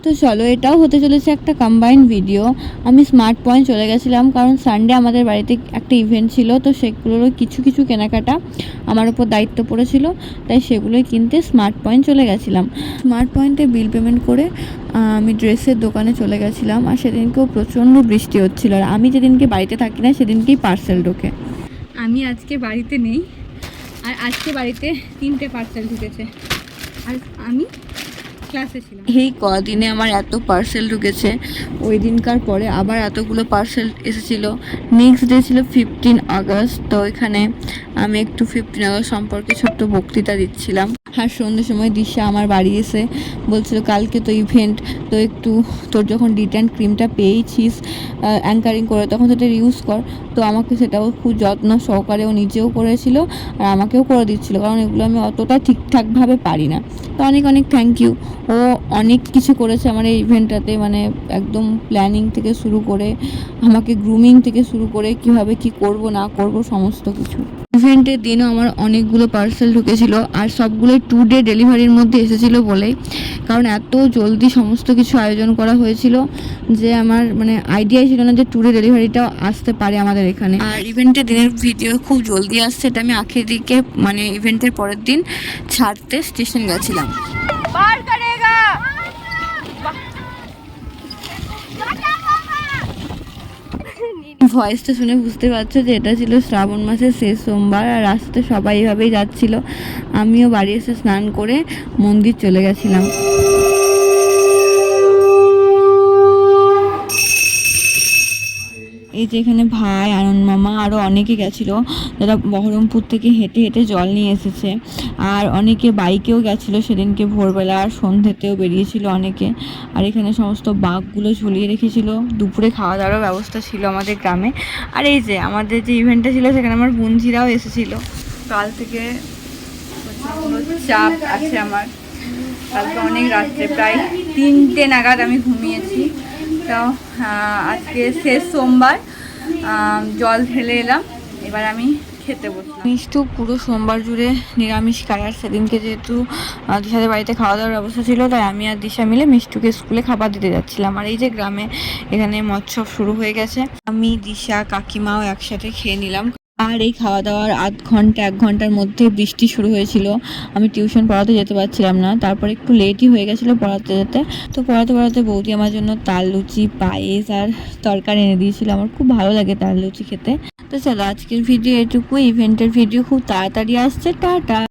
তো চলো, এটাও হতে চলেছে একটা কম্বাইন্ড ভিডিও। আমি স্মার্ট পয়েন্ট চলে গেছিলাম, কারণ সানডে আমাদের বাড়িতে একটা ইভেন্ট ছিল, তো সেগুলোরও কিছু কিছু কেনাকাটা আমার উপর দায়িত্ব পড়েছিল, তাই সেগুলোই কিনতে স্মার্ট পয়েন্ট চলে গেছিলাম। স্মার্ট পয়েন্টে বিল পেমেন্ট করে আমি ড্রেসের দোকানে চলে গেছিলাম। আর সেদিনকেও প্রচণ্ড বৃষ্টি হচ্ছিল, আর আমি যেদিনকে বাড়িতে থাকি না সেদিনকেই পার্সেল ঢোকে। আমি আজকে বাড়িতে নেই, আর আজকে বাড়িতে 3টে পার্সেল ঢুকেছে, আর আমি ক্লাসে ছিলাম। এই কদিনে আমার এত পার্সেল ঢুকেছে, ওই দিনকার পরে আবার এতগুলো পার্সেল এসেছিলো। নেক্সট ডে ছিল 15 আগস্ট, তো এখানে আমি একটু 15 আগস্ট সম্পর্কে ছোট্ট বক্তৃতা দিচ্ছিলাম। আর সন্ধ্যের সময় দিশা আমার বাড়ি এসে বলছিল, কালকে তো ইভেন্ট, তো একটু তোর যখন ডিটেন ক্রিমটা পেয়েছিস অ্যাঙ্কারিং করে, তখন সেটা ইউজ কর। তো আমাকে সেটাও খুব যত্ন সহকারে ও নিজেও করেছিল, আর আমাকেও করে দিচ্ছিলো, কারণ এগুলো আমি অতটা ঠিকঠাকভাবে পারি না। তো অনেক অনেক থ্যাংক ইউ। ও অনেক কিছু করেছে আমার এই ইভেন্টটাতে, মানে একদম প্ল্যানিং থেকে শুরু করে, আমাকে গ্রুমিং থেকে শুরু করে কীভাবে কী করব না করব সমস্ত কিছু। ইভেন্টের দিনও আমার অনেকগুলো পার্সেল ঢুকেছিল, আর সবগুলোই 2 ডে ডেলিভারির মধ্যে এসেছিলো বলেই, কারণ এত জলদি সমস্ত কিছু আয়োজন করা হয়েছিল যে আমার মানে আইডিয়াই ছিল না যে 2 ডে ডেলিভারিটাও আসতে পারে আমাদের এখানে। আর ইভেন্টের দিনের ভিডিও খুব জলদি আসছে, এটা আমি আখের দিকে মানে ইভেন্টের পরের দিন ছাড়তে স্টেশন গেছিলাম। ভয়েসটা শুনে বুঝতে পারছো যে এটা ছিল শ্রাবণ মাসের শেষ সোমবার, আর রাস্তাতে সবাই এভাবেই যাচ্ছিল। আমিও বাড়ি এসে স্নান করে মন্দির চলে গেছিলাম। এই যে এখানে ভাই, আনন্দ মামা, আরও অনেকে গেছিলো, যারা বহরমপুর থেকে হেঁটে হেঁটে জল নিয়ে এসেছে। আর অনেকে বাইকেও গেছিলো সেদিনকে ভোরবেলা, আর সন্ধ্যেতেও বেরিয়েছিল অনেকে। আর এখানে সমস্ত বাঘগুলো ঝুলিয়ে রেখেছিল। দুপুরে খাওয়া দাওয়ারও ব্যবস্থা ছিল আমাদের গ্রামে। আর এই যে আমাদের যে ইভেন্টটা ছিল সেখানে আমার বোনঝিরাও এসেছিলো। কাল থেকে চাপ আছে আমার, কালকে অনেক রাত্রে প্রায় 3টে নাগাদ আমি ঘুমিয়েছি। তো আজকে শেষ সোমবার, জল ঢেলে এলাম, এবার আমি খেতে বসলাম। মিষ্টু পুরো সোমবার জুড়ে নিরামিষ খায়, আর সেদিনকে যেহেতু দিশাদের বাড়িতে খাওয়া দাওয়ার ব্যবস্থা ছিল, তাই আমি আর দিশা মিলে মিষ্টুকে স্কুলে খাবার দিতে যাচ্ছিলাম। আর এই যে গ্রামে এখানে মৎসব শুরু হয়ে গেছে, আমি দিশা কাকিমাও একসাথে খেয়ে নিলাম। আর এই খাওয়া দাওয়ার 1 ঘন্টার মধ্যে বৃষ্টি শুরু হয়েছিল। আমি টিউশন পড়াতে যেতে পারছিলাম না, তারপর একটু লেটই হয়ে গেছিলো পড়াতে যেতে। তো পড়াতে পড়াতে বৌদি আমার জন্য তাল লুচি, পায়েস আর তরকারি এনে দিয়েছিল। আমার খুব ভালো লাগে তাল লুচি খেতে। তো চলো, আজকের ভিডিও এটুকু। ইভেন্টের ভিডিও খুব তাড়াতাড়ি আসছে। টাটা।